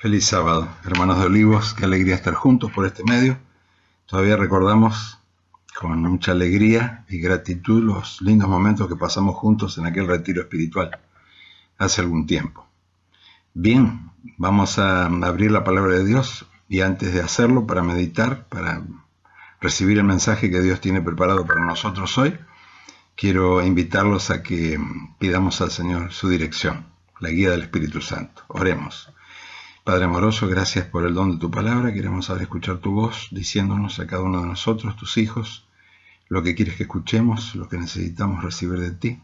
Feliz sábado, hermanos de Olivos, qué alegría estar juntos por este medio. Todavía recordamos con mucha alegría y gratitud los lindos momentos que pasamos juntos en aquel retiro espiritual hace algún tiempo. Bien, vamos a abrir la palabra de Dios y antes de hacerlo, para meditar, para recibir el mensaje que Dios tiene preparado para nosotros hoy, quiero invitarlos a que pidamos al Señor su dirección, la guía del Espíritu Santo. Oremos. Padre amoroso, gracias por el don de tu palabra. Queremos saber escuchar tu voz, diciéndonos a cada uno de nosotros, tus hijos, lo que quieres que escuchemos, lo que necesitamos recibir de ti,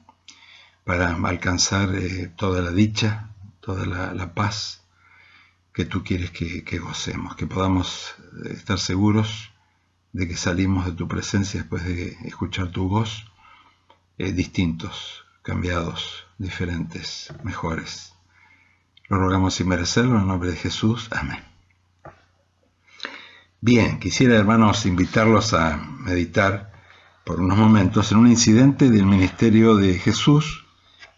para alcanzar toda la dicha, toda la paz que tú quieres que gocemos, que podamos estar seguros de que salimos de tu presencia después de escuchar tu voz, distintos, cambiados, diferentes, mejores. Lo rogamos sin merecerlo, en el nombre de Jesús. Amén. Bien, quisiera, hermanos, invitarlos a meditar por unos momentos en un incidente del ministerio de Jesús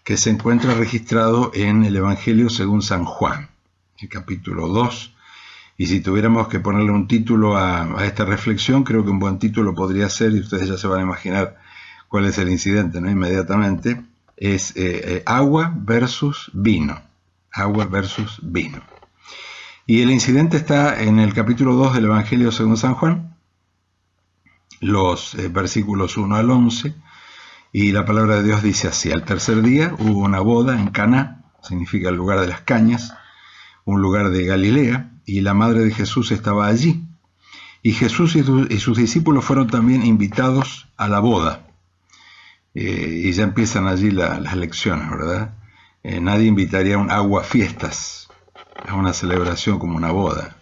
que se encuentra registrado en el Evangelio según San Juan, el capítulo 2. Y si tuviéramos que ponerle un título a esta reflexión, creo que un buen título podría ser, y ustedes ya se van a imaginar cuál es el incidente, ¿no? Inmediatamente, es agua versus vino. Agua versus vino. Y el incidente está en el capítulo 2 del Evangelio según San Juan, los versículos 1 al 11, y la palabra de Dios dice así: al tercer día hubo una boda en Caná, significa el lugar de las cañas, un lugar de Galilea, y la madre de Jesús estaba allí. Y Jesús y sus discípulos fueron también invitados a la boda. Y ya empiezan allí las lecciones, ¿verdad? Nadie invitaría a un aguafiestas, a una celebración como una boda.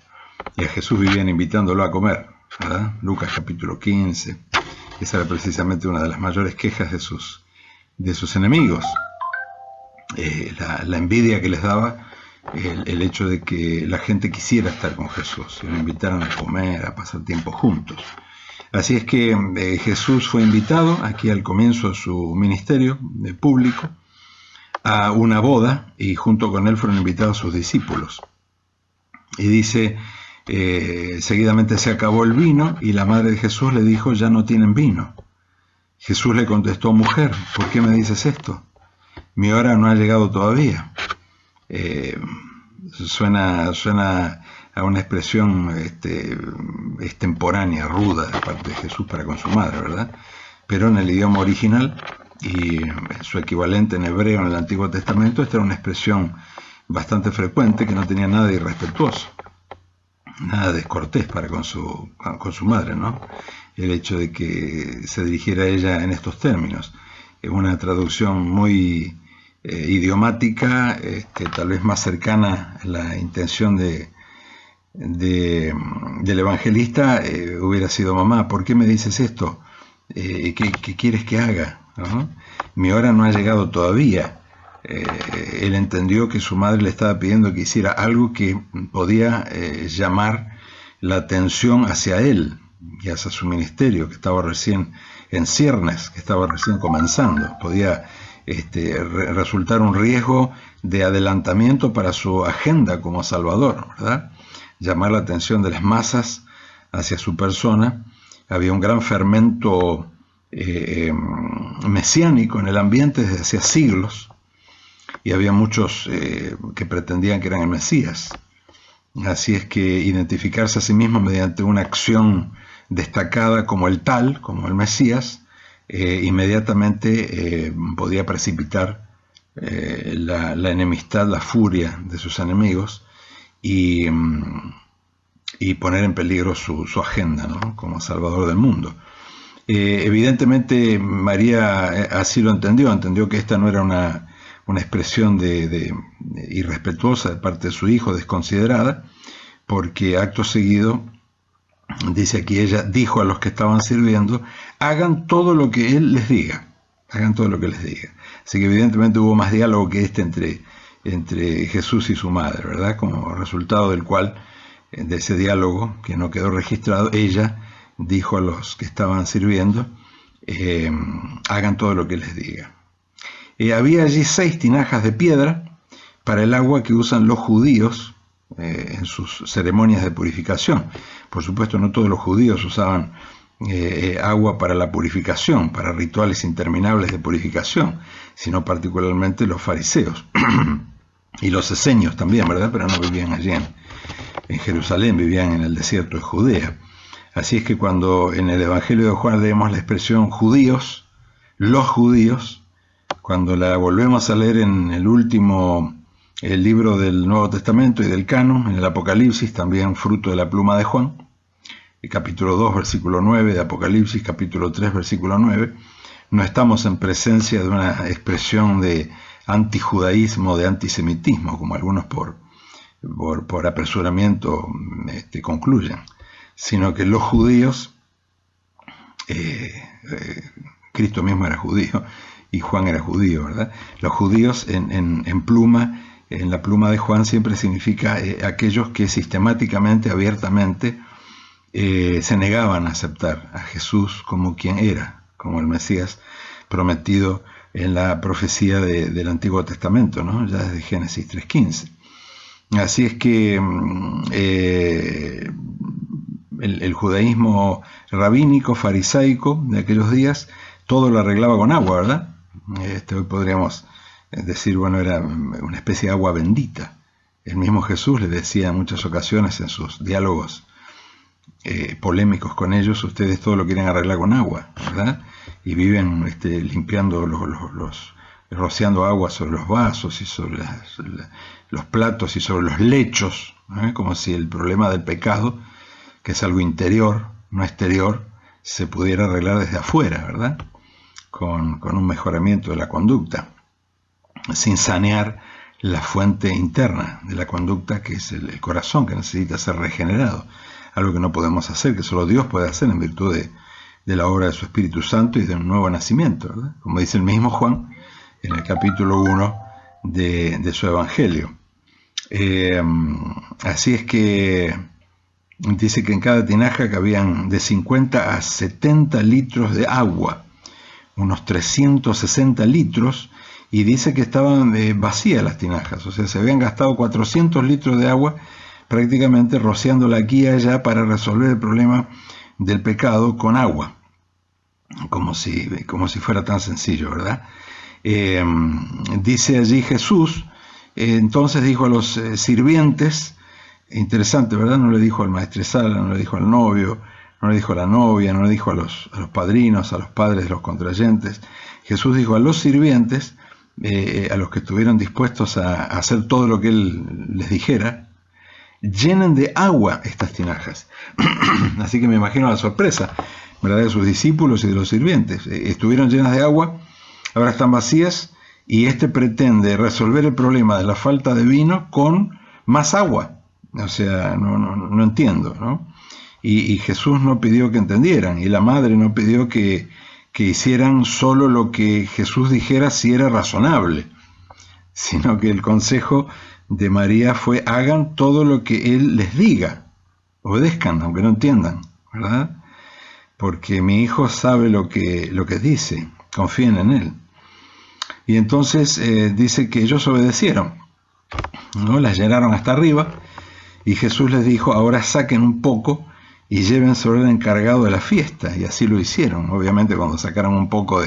Y a Jesús vivían invitándolo a comer, ¿verdad? Lucas capítulo 15. Esa era precisamente una de las mayores quejas de sus enemigos. La envidia que les daba el hecho de que la gente quisiera estar con Jesús y lo invitaran a comer, a pasar tiempo juntos. Así es que Jesús fue invitado aquí al comienzo de su ministerio público a una boda, y junto con él fueron invitados sus discípulos. Y dice, seguidamente se acabó el vino, y la madre de Jesús le dijo: ya no tienen vino. Jesús le contestó: mujer, ¿por qué me dices esto? Mi hora no ha llegado todavía. Suena a una expresión extemporánea, ruda de parte de Jesús para con su madre, ¿verdad? Pero en el idioma original y su equivalente en hebreo en el Antiguo Testamento, esta era una expresión bastante frecuente, que no tenía nada de irrespetuoso, nada descortés para con su madre, ¿no? El hecho de que se dirigiera a ella en estos términos. Es una traducción muy idiomática, tal vez más cercana a la intención del evangelista. Hubiera sido: mamá, ¿por qué me dices esto? ¿Qué quieres que haga? ¿No? Mi hora no ha llegado todavía. Él entendió que su madre le estaba pidiendo que hiciera algo que podía llamar la atención hacia él y hacia su ministerio, que estaba recién en ciernes, que estaba recién comenzando. Podía resultar un riesgo de adelantamiento para su agenda como Salvador, ¿verdad? Llamar la atención de las masas hacia su persona. Había un gran fermento mesiánico en el ambiente desde hacía siglos, y había muchos que pretendían que eran el Mesías. Así es que identificarse a sí mismo mediante una acción destacada como el tal, como el Mesías, inmediatamente podía precipitar la enemistad, la furia de sus enemigos, y poner en peligro su agenda, ¿no? Como Salvador del mundo. Evidentemente María así lo entendió que esta no era una expresión de irrespetuosa de parte de su hijo, desconsiderada, porque acto seguido, dice aquí, ella dijo a los que estaban sirviendo: hagan todo lo que él les diga, hagan todo lo que les diga. Así que evidentemente hubo más diálogo que entre Jesús y su madre, ¿verdad? Como resultado del cual, de ese diálogo que no quedó registrado, ella dijo a los que estaban sirviendo: hagan todo lo que les diga. Había allí 6 tinajas de piedra para el agua que usan los judíos en sus ceremonias de purificación. Por supuesto, no todos los judíos usaban agua para la purificación, para rituales interminables de purificación, sino particularmente los fariseos y los esenios también, ¿verdad? Pero no vivían allí en Jerusalén, vivían en el desierto de Judea. Así es que cuando en el Evangelio de Juan leemos la expresión judíos, los judíos, cuando la volvemos a leer en el libro del Nuevo Testamento y del Canon, en el Apocalipsis, también fruto de la pluma de Juan, el capítulo 2, versículo 9 de Apocalipsis, capítulo 3, versículo 9, no estamos en presencia de una expresión de antijudaísmo, de antisemitismo, como algunos por apresuramiento concluyen, sino que los judíos, Cristo mismo era judío y Juan era judío, ¿verdad? Los judíos en la pluma de Juan siempre significa aquellos que sistemáticamente, abiertamente, se negaban a aceptar a Jesús como quien era, como el Mesías prometido en la profecía del Antiguo Testamento, ¿no? Ya desde Génesis 3:15. Así es que el judaísmo rabínico, farisaico de aquellos días, todo lo arreglaba con agua, ¿verdad? Hoy podríamos decir, bueno, era una especie de agua bendita. El mismo Jesús les decía en muchas ocasiones en sus diálogos polémicos con ellos, ustedes todo lo quieren arreglar con agua, ¿verdad? Y viven limpiando rociando agua sobre los vasos y sobre los platos y sobre los lechos, como si el problema del pecado, que es algo interior, no exterior, se pudiera arreglar desde afuera, ¿verdad? Con un mejoramiento de la conducta, sin sanear la fuente interna de la conducta, que es el corazón, que necesita ser regenerado. Algo que no podemos hacer, que solo Dios puede hacer en virtud de la obra de su Espíritu Santo y de un nuevo nacimiento, ¿verdad? Como dice el mismo Juan en el capítulo 1 de su Evangelio. Así es que dice que en cada tinaja cabían de 50 a 70 litros de agua, unos 360 litros, y dice que estaban vacías las tinajas, o sea, se habían gastado 400 litros de agua prácticamente rociándola aquí y allá para resolver el problema del pecado con agua, como si fuera tan sencillo, ¿verdad? Dice allí Jesús, entonces dijo a los sirvientes, interesante, ¿verdad? No le dijo al maestresala, no le dijo al novio, no le dijo a la novia, no le dijo a los padrinos, a los padres de los contrayentes. Jesús dijo a los sirvientes, a los que estuvieron dispuestos a hacer todo lo que él les dijera, llenen de agua estas tinajas. Así que me imagino la sorpresa, ¿verdad?, de sus discípulos y de los sirvientes. Estuvieron llenas de agua, ahora están vacías, y pretende resolver el problema de la falta de vino con más agua. O sea, no entiendo, ¿no? Y Jesús no pidió que entendieran, y la madre no pidió que hicieran solo lo que Jesús dijera si era razonable, sino que el consejo de María fue: hagan todo lo que Él les diga, obedezcan, aunque no entiendan, ¿verdad? Porque mi hijo sabe lo que dice, confíen en Él. Y entonces dice que ellos obedecieron, ¿no? Las llenaron hasta arriba, y Jesús les dijo: ahora saquen un poco y lleven sobre el encargado de la fiesta, y así lo hicieron. Obviamente cuando sacaron un poco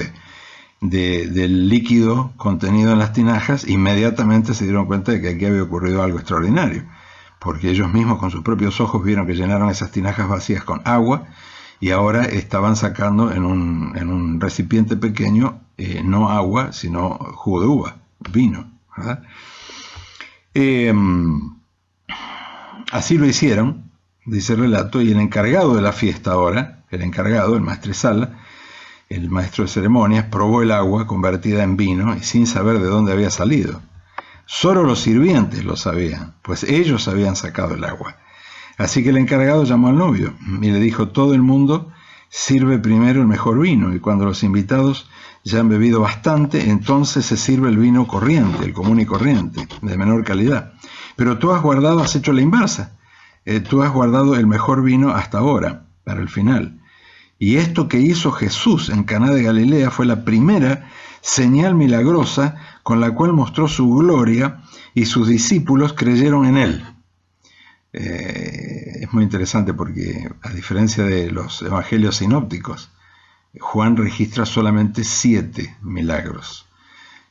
del líquido contenido en las tinajas, inmediatamente se dieron cuenta de que aquí había ocurrido algo extraordinario, porque ellos mismos con sus propios ojos vieron que llenaron esas tinajas vacías con agua, y ahora estaban sacando en un recipiente pequeño no agua, sino jugo de uva, vino, ¿verdad? Así lo hicieron, dice el relato, y el encargado de la fiesta ahora, el maestresala, el maestro de ceremonias, probó el agua convertida en vino y sin saber de dónde había salido. Solo los sirvientes lo sabían, pues ellos habían sacado el agua. Así que el encargado llamó al novio y le dijo: todo el mundo sirve primero el mejor vino, y cuando los invitados ya han bebido bastante, entonces se sirve el vino corriente, el común y corriente, de menor calidad. Pero tú has hecho la inversa. Tú has guardado el mejor vino hasta ahora, para el final. Y esto que hizo Jesús en Caná de Galilea fue la primera señal milagrosa con la cual mostró su gloria, y sus discípulos creyeron en él. Es muy interesante porque, a diferencia de los evangelios sinópticos, Juan registra solamente 7 milagros.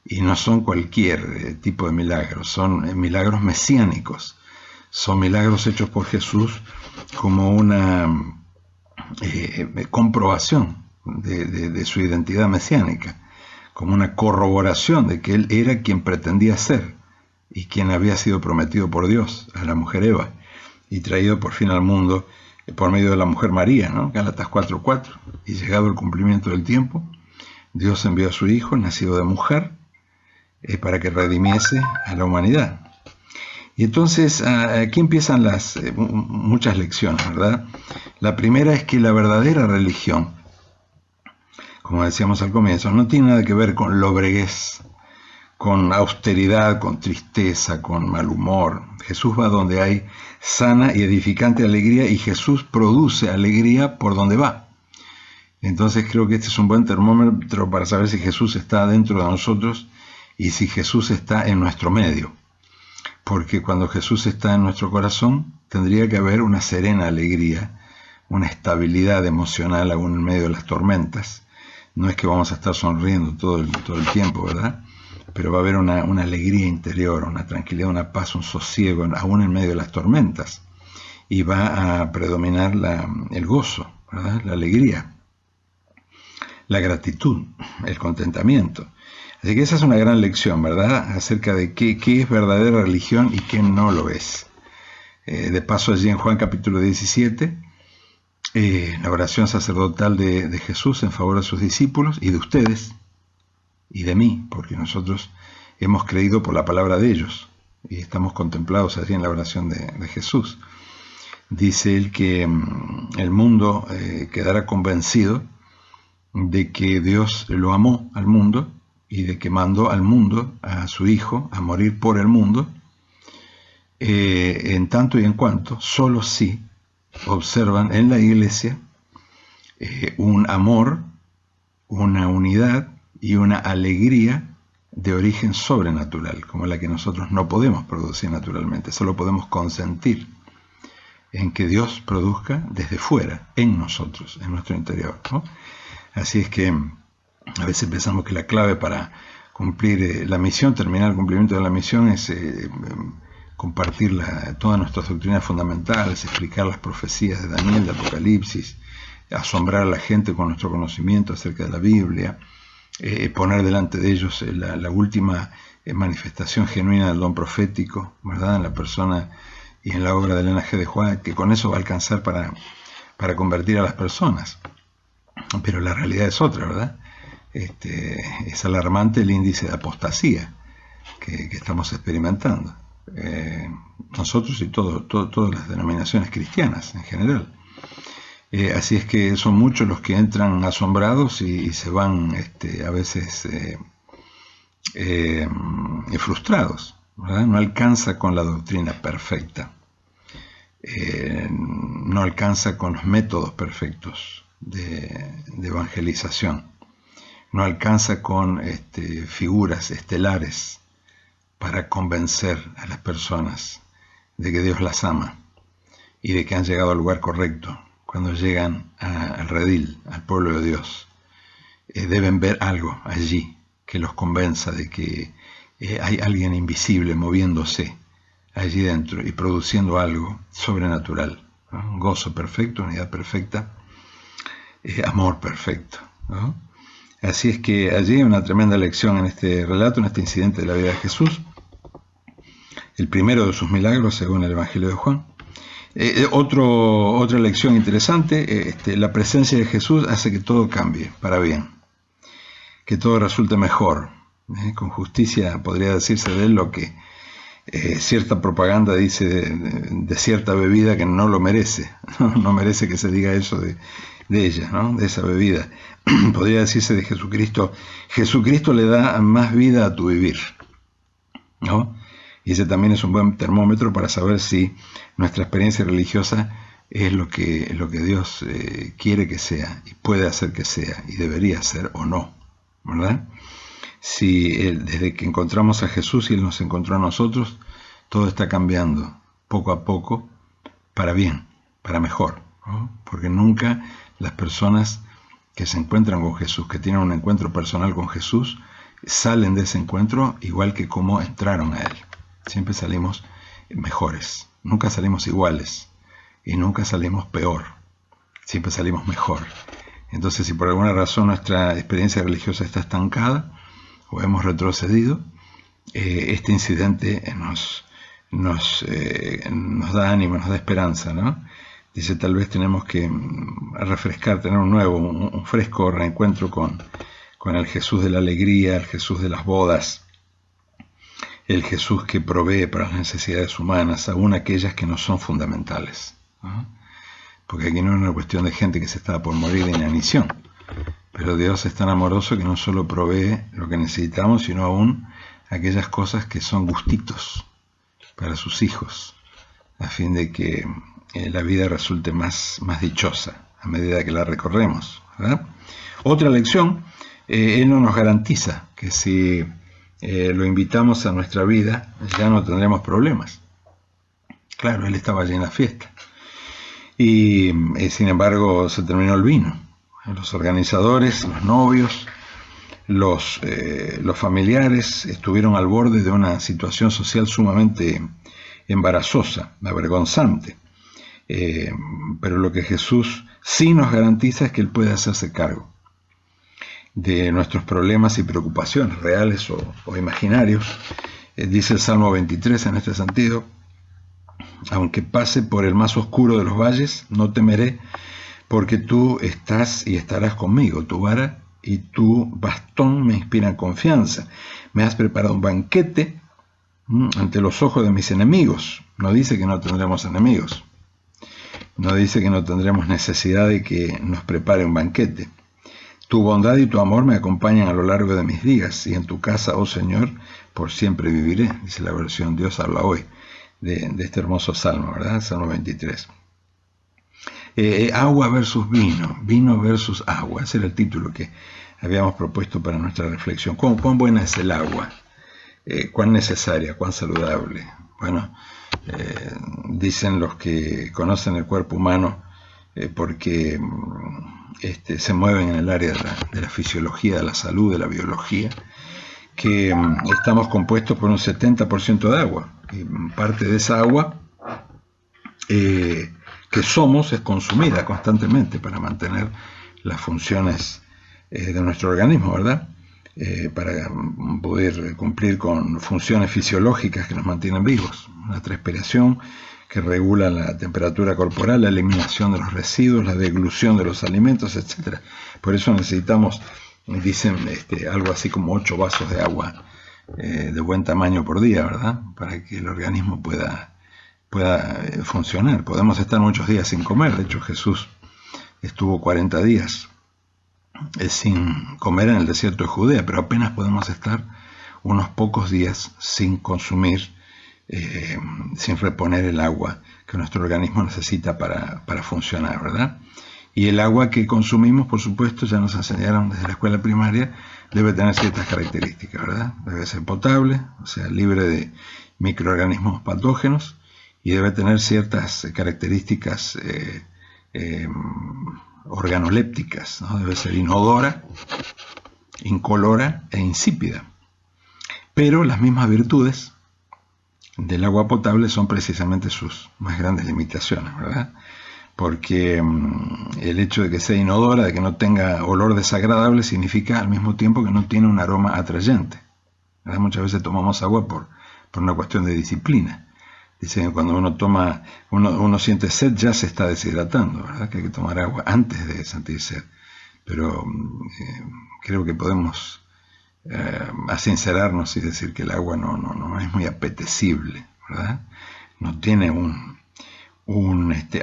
Y no son cualquier tipo de milagros, son milagros mesiánicos. Son milagros hechos por Jesús como una comprobación de su identidad mesiánica, como una corroboración de que él era quien pretendía ser y quien había sido prometido por Dios a la mujer Eva y traído por fin al mundo por medio de la mujer María, ¿no? Gálatas 4:4. Y llegado el cumplimiento del tiempo, Dios envió a su Hijo, nacido de mujer, para que redimiese a la humanidad. Y entonces aquí empiezan muchas lecciones, ¿verdad? La primera es que la verdadera religión, como decíamos al comienzo, no tiene nada que ver con lobreguez, con austeridad, con tristeza, con mal humor. Jesús va donde hay sana y edificante alegría, y Jesús produce alegría por donde va. Entonces creo que este es un buen termómetro para saber si Jesús está dentro de nosotros y si Jesús está en nuestro medio. Porque cuando Jesús está en nuestro corazón, tendría que haber una serena alegría, una estabilidad emocional aún en medio de las tormentas. No es que vamos a estar sonriendo todo el tiempo, ¿verdad? Pero va a haber una alegría interior, una tranquilidad, una paz, un sosiego, aún en medio de las tormentas. Y va a predominar el gozo, ¿verdad? La alegría, la gratitud, el contentamiento. Así que esa es una gran lección, ¿verdad? Acerca de qué es verdadera religión y qué no lo es. De paso, allí en Juan capítulo 17, la oración sacerdotal de Jesús en favor de sus discípulos y de ustedes y de mí, porque nosotros hemos creído por la palabra de ellos y estamos contemplados allí en la oración de Jesús. Dice él que el mundo quedará convencido de que Dios lo amó al mundo y de que mandó al mundo a su Hijo a morir por el mundo, en tanto y en cuanto solo sí observan en la Iglesia un amor, una unidad y una alegría de origen sobrenatural, como la que nosotros no podemos producir naturalmente, solo podemos consentir en que Dios produzca desde fuera, en nosotros, en nuestro interior, ¿no? Así es que a veces pensamos que la clave para cumplir la misión, terminar el cumplimiento de la misión, es compartir todas nuestras doctrinas fundamentales, explicar las profecías de Daniel, de Apocalipsis, asombrar a la gente con nuestro conocimiento acerca de la Biblia, poner delante de ellos la última manifestación genuina del don profético, ¿verdad?, en la persona y en la obra de Elena G. de White, que con eso va a alcanzar para convertir a las personas. Pero la realidad es otra, ¿verdad? Es alarmante el índice de apostasía que estamos experimentando. Nosotros y todas las denominaciones cristianas en general. Así es que son muchos los que entran asombrados y se van a veces frustrados, ¿verdad? No alcanza con la doctrina perfecta, no alcanza con los métodos perfectos de evangelización, no alcanza con figuras estelares para convencer a las personas de que Dios las ama y de que han llegado al lugar correcto. Cuando llegan al redil, al pueblo de Dios, deben ver algo allí que los convenza de que hay alguien invisible moviéndose allí dentro y produciendo algo sobrenatural, ¿no? Un gozo perfecto, unidad perfecta, amor perfecto, ¿no? Así es que allí hay una tremenda lección en este relato, en este incidente de la vida de Jesús, el primero de sus milagros según el Evangelio de Juan. Otra lección interesante, la presencia de Jesús hace que todo cambie para bien, que todo resulte mejor. Con justicia podría decirse de él lo que cierta propaganda dice de cierta bebida que no lo merece, no merece que se diga eso de ella, ¿no? De esa bebida. Podría decirse de Jesucristo, Jesucristo le da más vida a tu vivir, ¿no? Y ese también es un buen termómetro para saber si nuestra experiencia religiosa es lo que Dios quiere que sea y puede hacer que sea y debería ser o no, ¿verdad? Si desde que encontramos a Jesús y Él nos encontró a nosotros, todo está cambiando poco a poco para bien, para mejor, ¿no? Porque nunca las personas que se encuentran con Jesús, que tienen un encuentro personal con Jesús, salen de ese encuentro igual que como entraron a Él. Siempre salimos mejores, nunca salimos iguales y nunca salimos peor, siempre salimos mejor. Entonces, si por alguna razón nuestra experiencia religiosa está estancada o hemos retrocedido, este incidente nos da ánimo, nos da esperanza, ¿no? Dice, tal vez tenemos que refrescar, tener un fresco reencuentro con el Jesús de la alegría, el Jesús de las bodas, el Jesús que provee para las necesidades humanas, aún aquellas que no son fundamentales, ¿no? Porque aquí no es una cuestión de gente que se está por morir de inanición, pero Dios es tan amoroso que no solo provee lo que necesitamos, sino aún aquellas cosas que son gustitos para sus hijos, a fin de que la vida resulte más dichosa a medida que la recorremos, ¿verdad? Otra lección, Él no nos garantiza que si lo invitamos a nuestra vida ya no tendremos problemas. Claro, Él estaba allí en la fiesta y sin embargo se terminó el vino. Los organizadores, los novios, los familiares estuvieron al borde de una situación social sumamente embarazosa, avergonzante. Pero lo que Jesús sí nos garantiza es que Él puede hacerse cargo de nuestros problemas y preocupaciones, reales o imaginarios. Dice el Salmo 23 en este sentido: aunque pase por el más oscuro de los valles, no temeré, porque tú estás y estarás conmigo. Tu vara y tu bastón me inspiran confianza. Me has preparado un banquete ante los ojos de mis enemigos. No dice que no tendremos enemigos. No dice que no tendremos necesidad de que nos prepare un banquete. Tu bondad y tu amor me acompañan a lo largo de mis días, y en tu casa, oh Señor, por siempre viviré. Dice la versión Dios habla hoy de este hermoso salmo, ¿verdad? Salmo 23. Agua versus vino, vino versus agua. Ese era el título que habíamos propuesto para nuestra reflexión. ¿Cuán buena es el agua? ¿Cuán necesaria? ¿Cuán saludable? Bueno, dicen los que conocen el cuerpo humano, porque se mueven en el área de la fisiología, de la salud, de la biología, que estamos compuestos por un 70% de agua. Y parte de esa agua que somos es consumida constantemente para mantener las funciones de nuestro organismo, ¿verdad? Para poder cumplir con funciones fisiológicas que nos mantienen vivos. La transpiración, que regula la temperatura corporal, la eliminación de los residuos, la deglución de los alimentos, etc. Por eso necesitamos, dicen, algo así como 8 vasos de agua de buen tamaño por día, ¿verdad? Para que el organismo pueda funcionar. Podemos estar muchos días sin comer. De hecho, Jesús estuvo 40 días sin comer en el desierto de Judea, pero apenas podemos estar unos pocos días sin consumir, sin reponer el agua que nuestro organismo necesita para funcionar, ¿verdad? Y el agua que consumimos, por supuesto, ya nos enseñaron desde la escuela primaria, debe tener ciertas características, ¿verdad? Debe ser potable, o sea, libre de microorganismos patógenos, y debe tener ciertas características organolépticas, ¿no? Debe ser inodora, incolora e insípida. Pero las mismas virtudes del agua potable son precisamente sus más grandes limitaciones, ¿verdad? Porque el hecho de que sea inodora, de que no tenga olor desagradable, significa al mismo tiempo que no tiene un aroma atrayente, ¿verdad? Muchas veces tomamos agua por una cuestión de disciplina. Dicen que cuando uno siente sed ya se está deshidratando, ¿verdad? Que hay que tomar agua antes de sentir sed. Pero creo que podemos sincerarnos y decir que el agua no es muy apetecible, ¿verdad? No tiene un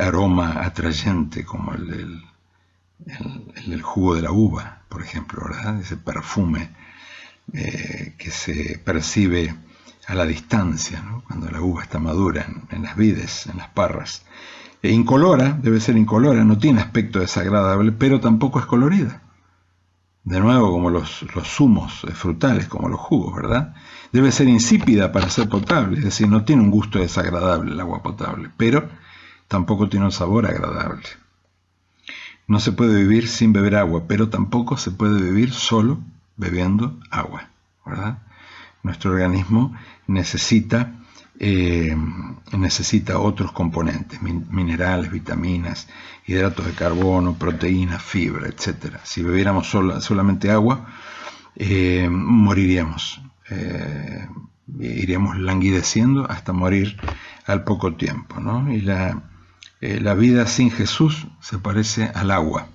aroma atrayente como el jugo de la uva, por ejemplo, ¿verdad? Ese perfume que se percibe a la distancia, ¿no? Cuando la uva está madura en las vides, en las parras. Incolora, debe ser incolora, no tiene aspecto desagradable, pero tampoco es colorida. De nuevo, como los zumos frutales, como los jugos, ¿verdad? Debe ser insípida para ser potable, es decir, no tiene un gusto desagradable el agua potable, pero tampoco tiene un sabor agradable. No se puede vivir sin beber agua, pero tampoco se puede vivir solo bebiendo agua, ¿verdad? Nuestro organismo necesita otros componentes, minerales, vitaminas, hidratos de carbono, proteínas, fibra, etc. Si bebiéramos solamente agua, moriríamos. Iríamos languideciendo hasta morir al poco tiempo, ¿no? Y la vida sin Jesús se parece al agua,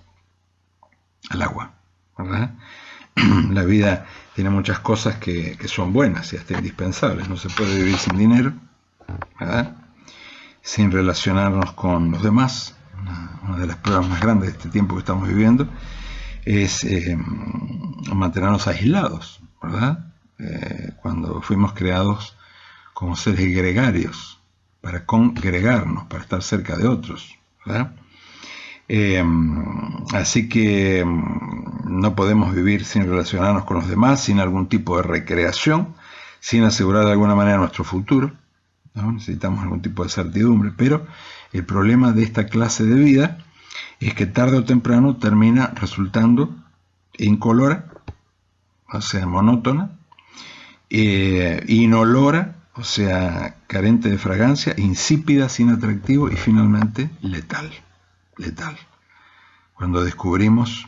¿verdad? La vida tiene muchas cosas que son buenas y hasta indispensables. No se puede vivir sin dinero, ¿verdad? Sin relacionarnos con los demás. Una de las pruebas más grandes de este tiempo que estamos viviendo es mantenernos aislados, ¿verdad? Cuando fuimos creados como seres gregarios, para congregarnos, para estar cerca de otros, ¿verdad? Así que no podemos vivir sin relacionarnos con los demás, sin algún tipo de recreación, sin asegurar de alguna manera nuestro futuro, ¿no? Necesitamos algún tipo de certidumbre, pero el problema de esta clase de vida es que tarde o temprano termina resultando incolora, o sea, monótona, inolora, o sea, carente de fragancia, insípida, sin atractivo y finalmente letal. Cuando descubrimos,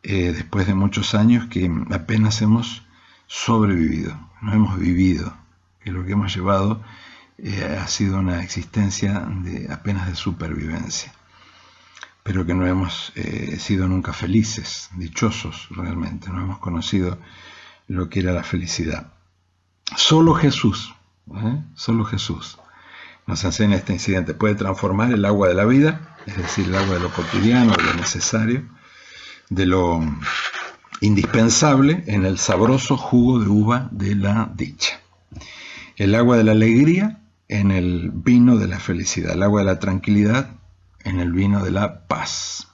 después de muchos años, que apenas hemos sobrevivido, no hemos vivido, que lo que hemos llevado ha sido una existencia apenas de supervivencia, pero que no hemos sido nunca felices, dichosos realmente, no hemos conocido lo que era la felicidad. Solo Jesús nos enseña este incidente. Puede transformar el agua de la vida, es decir, el agua de lo cotidiano, de lo necesario, de lo indispensable, en el sabroso jugo de uva de la dicha. El agua de la alegría en el vino de la felicidad. El agua de la tranquilidad en el vino de la paz.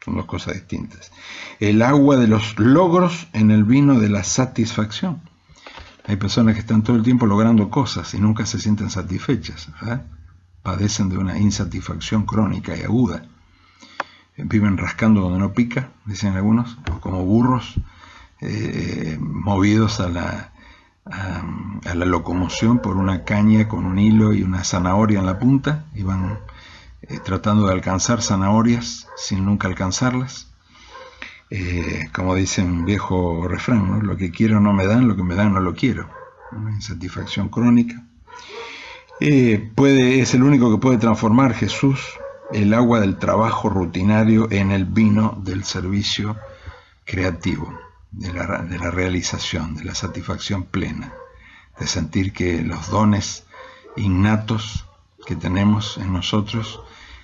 Son dos cosas distintas. El agua de los logros en el vino de la satisfacción. Hay personas que están todo el tiempo logrando cosas y nunca se sienten satisfechas, ¿verdad? Padecen de una insatisfacción crónica y aguda. Viven rascando donde no pica, dicen algunos, como burros movidos a la locomoción por una caña con un hilo y una zanahoria en la punta, y van tratando de alcanzar zanahorias sin nunca alcanzarlas. Como dice un viejo refrán, ¿no? Lo que quiero no me dan, lo que me dan no lo quiero. Una insatisfacción crónica. Es el único que puede transformar Jesús el agua del trabajo rutinario en el vino del servicio creativo, de la realización, de la satisfacción plena, de sentir que los dones innatos que tenemos en nosotros,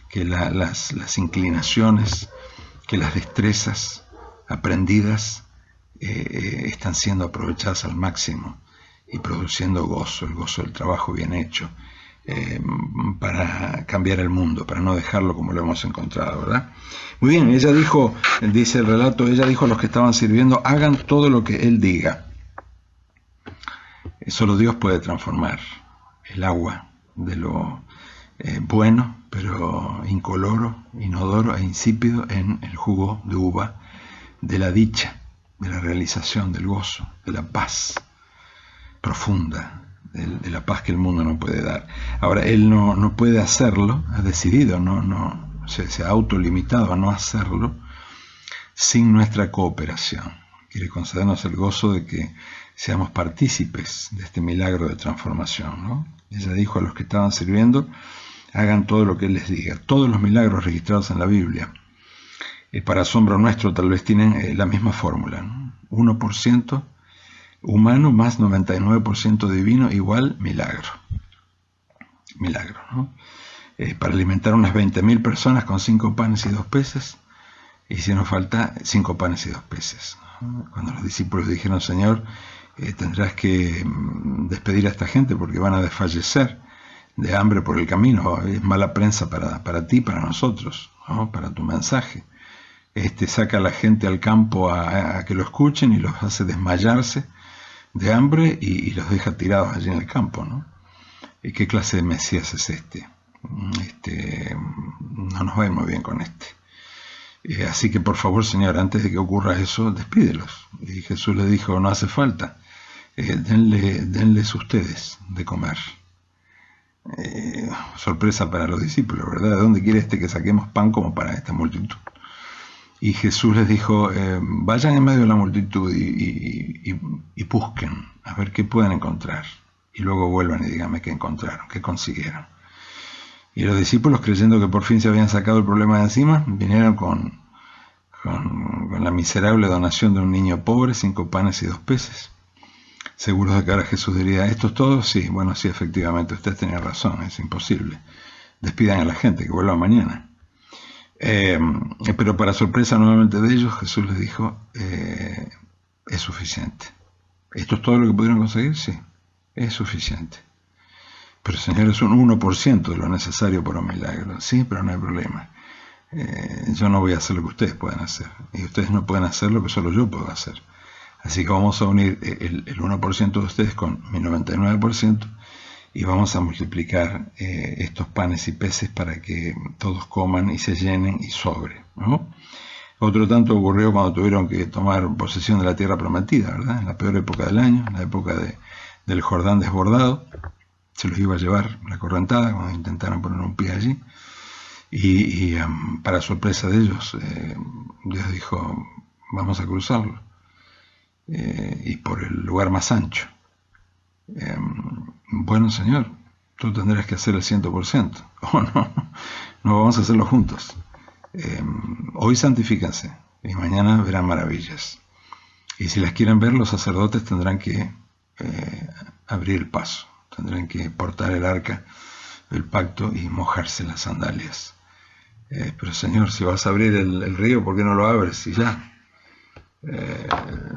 que las inclinaciones, que las destrezas aprendidas están siendo aprovechadas al máximo y produciendo gozo, el gozo del trabajo bien hecho, para cambiar el mundo, para no dejarlo como lo hemos encontrado, ¿verdad? Muy bien, ella dijo, dice el relato, ella dijo a los que estaban sirviendo, hagan todo lo que él diga. Solo Dios puede transformar el agua de lo bueno, pero incoloro, inodoro e insípido, en el jugo de uva de la dicha, de la realización, del gozo, de la paz profunda, de la paz que el mundo no puede dar. Ahora, él no puede hacerlo, ha decidido, se ha autolimitado a no hacerlo sin nuestra cooperación. Quiere concedernos el gozo de que seamos partícipes de este milagro de transformación, ¿no? Ella dijo a los que estaban sirviendo, hagan todo lo que él les diga. Todos los milagros registrados en la Biblia, para asombro nuestro, tal vez tienen la misma fórmula, ¿no? 1% humano más 99% divino igual milagro. Milagro, ¿no? Para alimentar unas 20.000 personas con 5 panes y 2 peces, y si nos falta 5 panes y 2 peces. ¿No? Cuando los discípulos dijeron, Señor, tendrás que despedir a esta gente porque van a desfallecer de hambre por el camino, es mala prensa para ti, para nosotros, ¿no? Para tu mensaje. Saca a la gente al campo a que lo escuchen y los hace desmayarse de hambre y los deja tirados allí en el campo, ¿no? ¿Qué clase de Mesías es este? nos va a ir muy bien con este. Así que por favor, Señor, antes de que ocurra eso, despídelos. Y Jesús le dijo, no hace falta, denles ustedes de comer. Sorpresa para los discípulos, ¿verdad? ¿De dónde quiere que saquemos pan como para esta multitud? Y Jesús les dijo, vayan en medio de la multitud y busquen a ver qué pueden encontrar. Y luego vuelvan y díganme qué encontraron, qué consiguieron. Y los discípulos, creyendo que por fin se habían sacado el problema de encima, vinieron con la miserable donación de un niño pobre, 5 panes y 2 peces. Seguros de que ahora Jesús diría, ¿esto es todo? Sí, bueno, sí, efectivamente, usted tenía razón, es imposible. Despidan a la gente, que vuelva mañana. Pero para sorpresa nuevamente de ellos, Jesús les dijo, es suficiente. ¿Esto es todo lo que pudieron conseguir? Sí, es suficiente. Pero Señor, es un 1% de lo necesario para un milagro. Sí, pero no hay problema. Yo no voy a hacer lo que ustedes pueden hacer. Y ustedes no pueden hacer lo que solo yo puedo hacer. Así que vamos a unir el 1% de ustedes con mi 99% y vamos a multiplicar estos panes y peces para que todos coman y se llenen y sobre, ¿no? Otro tanto ocurrió cuando tuvieron que tomar posesión de la tierra prometida, ¿verdad? En la peor época del año, en la época del Jordán desbordado. Se los iba a llevar la correntada cuando intentaron poner un pie allí. Y para sorpresa de ellos, Dios dijo, vamos a cruzarlo. Y por el lugar más ancho. Bueno, Señor, tú tendrás que hacer el 100%. Oh, no vamos a hacerlo juntos. Hoy santifíquense y mañana verán maravillas. Y si las quieren ver, los sacerdotes tendrán que abrir el paso. Tendrán que portar el arca del pacto y mojarse las sandalias. Pero Señor, si vas a abrir el río, ¿por qué no lo abres? Y ya.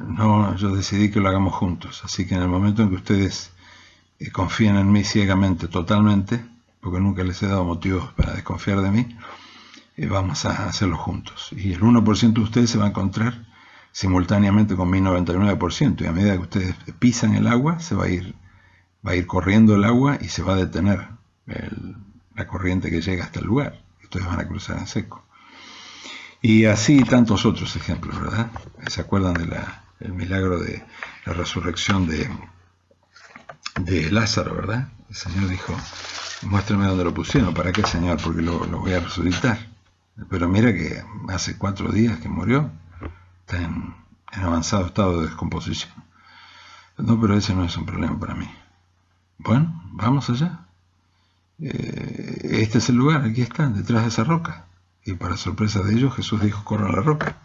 No, yo decidí que lo hagamos juntos. Así que en el momento en que ustedes confíen en mí ciegamente, totalmente, porque nunca les he dado motivos para desconfiar de mí, vamos a hacerlo juntos. Y el 1% de ustedes se va a encontrar simultáneamente con mi 99%. Y a medida que ustedes pisan el agua, va a ir corriendo el agua y se va a detener la corriente que llega hasta el lugar. Ustedes van a cruzar en seco. Y así tantos otros ejemplos, ¿verdad? ¿Se acuerdan del milagro de la resurrección de Lázaro, verdad? El Señor dijo, muéstrame dónde lo pusieron. ¿Para qué, Señor? Porque lo voy a resucitar. Pero mira que hace 4 días que murió. Está en avanzado estado de descomposición. No, pero ese no es un problema para mí. Bueno, vamos allá. Este es el lugar, aquí están, detrás de esa roca. Y para sorpresa de ellos, Jesús dijo, corran a la roca.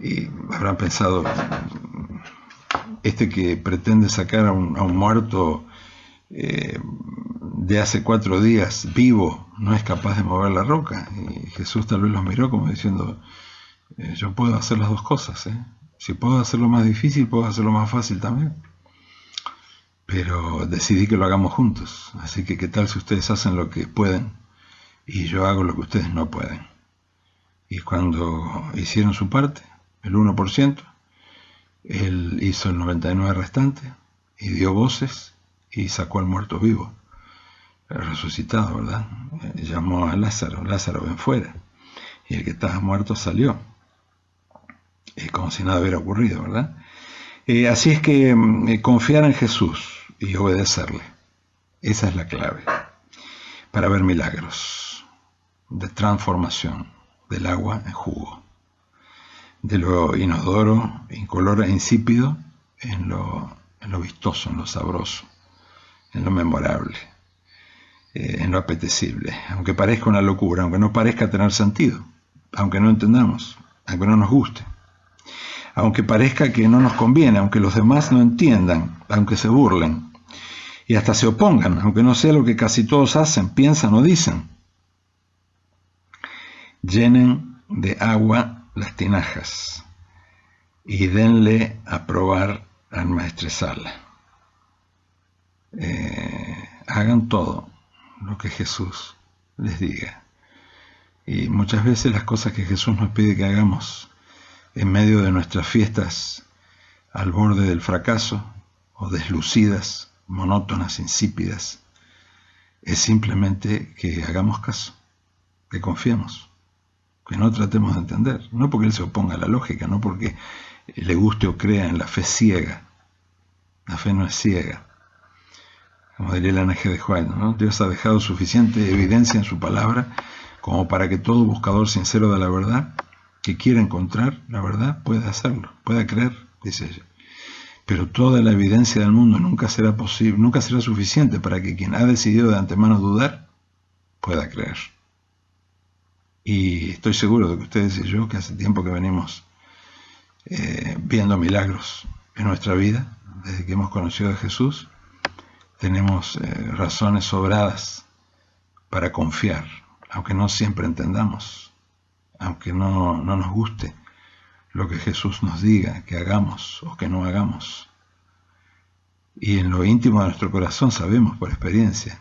Y habrán pensado, este que pretende sacar a un muerto de hace 4 días vivo, no es capaz de mover la roca. Y Jesús tal vez los miró como diciendo, yo puedo hacer las dos cosas. Si puedo hacerlo más difícil, puedo hacerlo más fácil también. Pero decidí que lo hagamos juntos. Así que, ¿qué tal si ustedes hacen lo que pueden y yo hago lo que ustedes no pueden? Y cuando hicieron su parte, el 1%, él hizo el 99% restante y dio voces y sacó al muerto vivo, resucitado, ¿verdad? Llamó a Lázaro, Lázaro, ven fuera. Y el que estaba muerto salió, como si nada hubiera ocurrido, ¿verdad? Así es que confiar en Jesús y obedecerle, esa es la clave para ver milagros de transformación del agua en jugo, de lo inodoro, incoloro e insípido en lo vistoso, en lo sabroso, en lo memorable, en lo apetecible, aunque parezca una locura, aunque no parezca tener sentido, aunque no entendamos, aunque no nos guste, aunque parezca que no nos conviene, aunque los demás no entiendan, aunque se burlen y hasta se opongan, aunque no sea lo que casi todos hacen, piensan o dicen. Llenen de agua las tinajas y denle a probar al maestresala. Hagan todo lo que Jesús les diga. Y muchas veces las cosas que Jesús nos pide que hagamos en medio de nuestras fiestas al borde del fracaso o deslucidas, monótonas, insípidas, es simplemente que hagamos caso, que confiemos, que no tratemos de entender, no porque Él se oponga a la lógica, no porque le guste o crea en la fe ciega. La fe no es ciega, como diría el N.G. de White, ¿no? Dios ha dejado suficiente evidencia en su palabra como para que todo buscador sincero de la verdad, que quiera encontrar la verdad, pueda hacerlo, pueda creer, dice ella. Pero toda la evidencia del mundo nunca será posible, nunca será suficiente para que quien ha decidido de antemano dudar pueda creer. Y estoy seguro de que ustedes y yo, que hace tiempo que venimos viendo milagros en nuestra vida, desde que hemos conocido a Jesús, tenemos razones sobradas para confiar, aunque no siempre entendamos, aunque no nos guste lo que Jesús nos diga que hagamos o que no hagamos. Y en lo íntimo de nuestro corazón sabemos por experiencia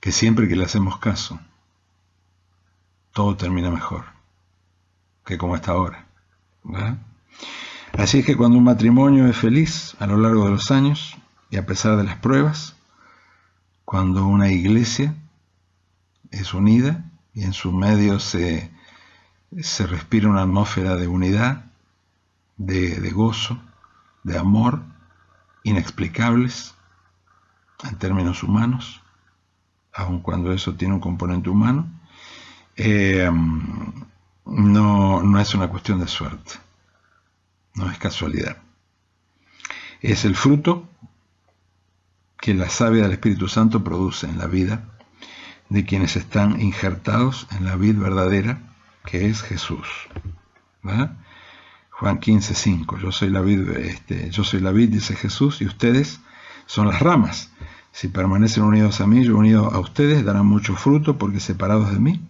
que siempre que le hacemos caso, todo termina mejor que como está ahora, ¿verdad? Así es que cuando un matrimonio es feliz a lo largo de los años y a pesar de las pruebas, cuando una iglesia es unida y en su medio se respira una atmósfera de unidad, de gozo, de amor, inexplicables en términos humanos, aun cuando eso tiene un componente humano, no es una cuestión de suerte, no es casualidad. Es el fruto que la savia del Espíritu Santo produce en la vida de quienes están injertados en la vid verdadera, que es Jesús, ¿verdad? Juan 15:5, yo soy la vid, dice Jesús, y ustedes son las ramas. Si permanecen unidos a mí, yo unido a ustedes, darán mucho fruto, porque separados de mí,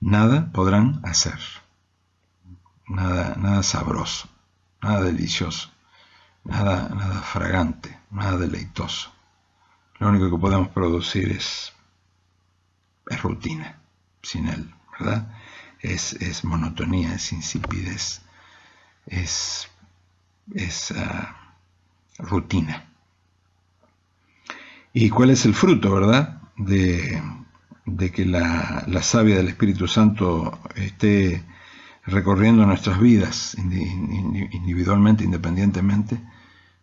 nada podrán hacer. Nada sabroso, nada delicioso, nada fragante, nada deleitoso. Lo único que podemos producir es rutina, sin Él, ¿verdad? Es monotonía, es insipidez, es rutina. ¿Y cuál es el fruto, verdad? De que la savia del Espíritu Santo esté recorriendo nuestras vidas individualmente, independientemente,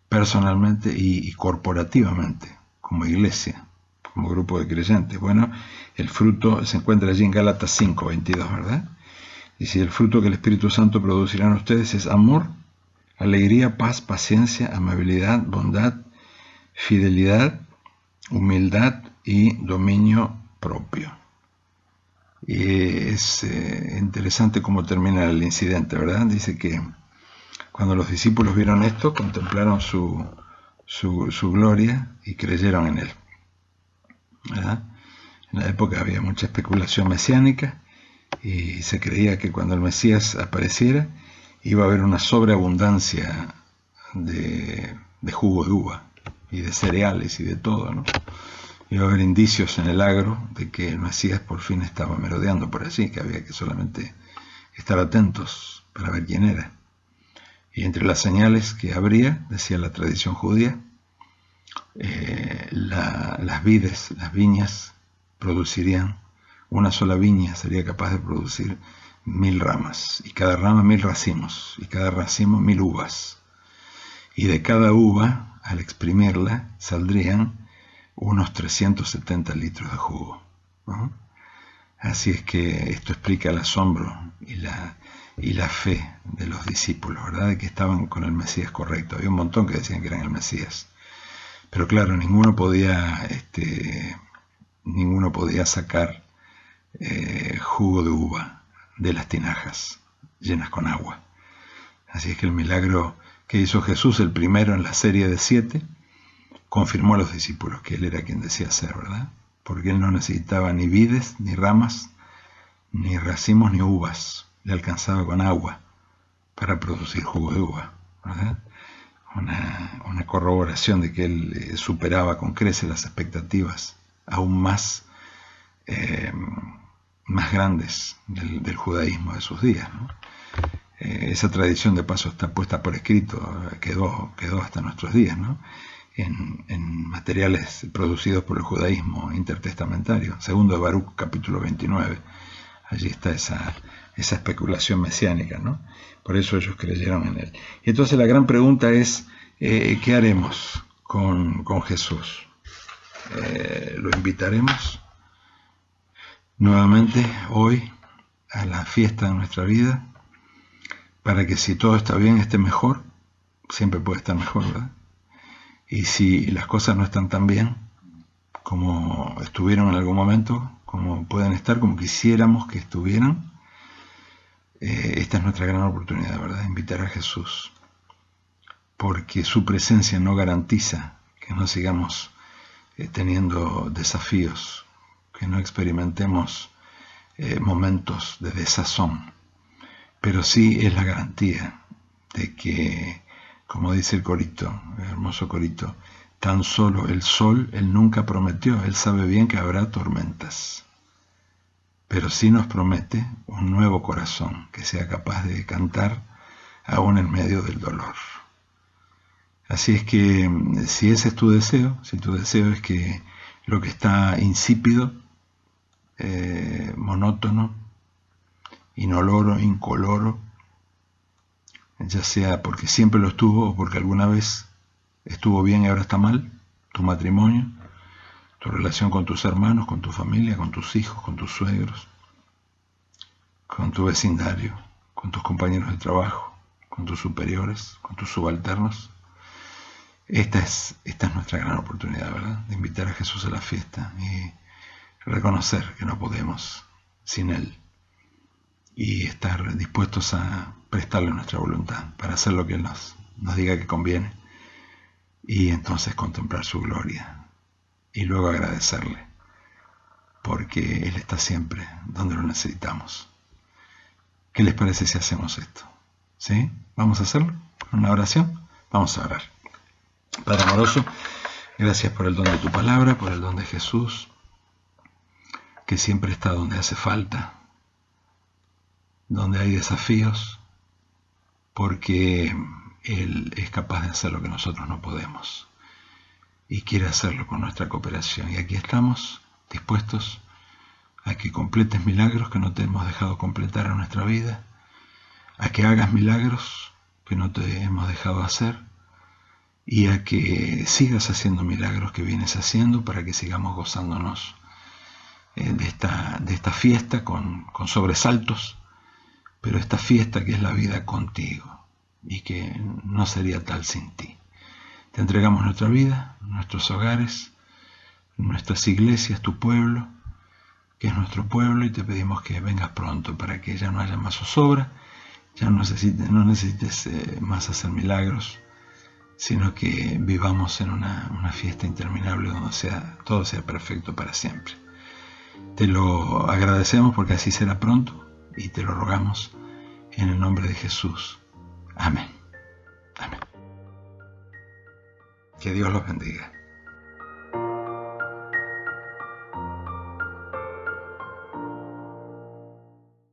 personalmente y corporativamente, como iglesia, como grupo de creyentes. Bueno, el fruto se encuentra allí en Gálatas 5:22, ¿verdad? Dice, el fruto que el Espíritu Santo producirá en ustedes es amor, alegría, paz, paciencia, amabilidad, bondad, fidelidad, humildad y dominio propio. Y es interesante cómo termina el incidente, ¿verdad? Dice que cuando los discípulos vieron esto, contemplaron su gloria y creyeron en Él, ¿verdad? En la época había mucha especulación mesiánica y se creía que cuando el Mesías apareciera iba a haber una sobreabundancia de jugo de uva y de cereales y de todo, ¿no? Iba a haber indicios en el agro de que el Mesías por fin estaba merodeando por allí, que había que solamente estar atentos para ver quién era. Y entre las señales que habría, decía la tradición judía, las viñas producirían, una sola viña sería capaz de producir 1000 ramas, y cada rama 1000 racimos, y cada racimo 1000 uvas. Y de cada uva, al exprimirla, saldrían unos 370 litros de jugo, ¿no? Así es que esto explica el asombro y la fe de los discípulos, ¿verdad? De que estaban con el Mesías correcto. Había un montón que decían que eran el Mesías. Pero claro, ninguno podía sacar jugo de uva de las tinajas llenas con agua. Así es que el milagro que hizo Jesús, el primero en la serie de 7, confirmó a los discípulos que Él era quien decía ser, ¿verdad? Porque Él no necesitaba ni vides, ni ramas, ni racimos, ni uvas. Le alcanzaba con agua para producir jugo de uva, ¿verdad? Una corroboración de que Él superaba con creces las expectativas aún más grandes del judaísmo de sus días, ¿no? Esa tradición de paso está puesta por escrito, quedó hasta nuestros días, ¿no? en materiales producidos por el judaísmo intertestamentario. Segundo de Baruch, capítulo 29. Allí está esa especulación mesiánica, ¿no? Por eso ellos creyeron en él. Y entonces la gran pregunta es, ¿qué haremos con Jesús? ¿Lo invitaremos nuevamente hoy a la fiesta de nuestra vida? Para que si todo está bien, esté mejor. Siempre puede estar mejor, ¿verdad? Y si las cosas no están tan bien como estuvieron en algún momento, como pueden estar, como quisiéramos que estuvieran, esta es nuestra gran oportunidad, ¿verdad? Invitar a Jesús. Porque su presencia no garantiza que no sigamos teniendo desafíos, que no experimentemos momentos de desazón. Pero sí es la garantía de que, como dice el corito, el hermoso corito, tan solo el sol, él nunca prometió, él sabe bien que habrá tormentas, pero sí nos promete un nuevo corazón que sea capaz de cantar aún en medio del dolor. Así es que si ese es tu deseo, si tu deseo es que lo que está insípido, monótono, inoloro, incoloro, ya sea porque siempre lo estuvo o porque alguna vez estuvo bien y ahora está mal, tu matrimonio, tu relación con tus hermanos, con tu familia, con tus hijos, con tus suegros, con tu vecindario, con tus compañeros de trabajo, con tus superiores, con tus subalternos. Esta es nuestra gran oportunidad, ¿verdad? De invitar a Jesús a la fiesta y reconocer que no podemos sin Él y estar dispuestos a prestarle nuestra voluntad para hacer lo que Él nos diga que conviene y entonces contemplar su gloria y luego agradecerle porque Él está siempre donde lo necesitamos. ¿Qué les parece si hacemos esto? ¿Sí? ¿Vamos a hacerlo? ¿Una oración? Vamos a orar. Padre amoroso, gracias por el don de tu palabra, por el don de Jesús, que siempre está donde hace falta, donde hay desafíos, porque Él es capaz de hacer lo que nosotros no podemos y quiere hacerlo con nuestra cooperación. Y aquí estamos dispuestos a que completes milagros que no te hemos dejado completar en nuestra vida, a que hagas milagros que no te hemos dejado hacer, y a que sigas haciendo milagros que vienes haciendo para que sigamos gozándonos de esta fiesta con sobresaltos, pero esta fiesta que es la vida contigo y que no sería tal sin ti. Te entregamos nuestra vida, nuestros hogares, nuestras iglesias, tu pueblo, que es nuestro pueblo, y te pedimos que vengas pronto para que ya no haya más zozobra, ya no necesites más hacer milagros, sino que vivamos en una fiesta interminable donde todo sea perfecto para siempre. Te lo agradecemos porque así será pronto y te lo rogamos en el nombre de Jesús. Amén. Amén. Que Dios los bendiga.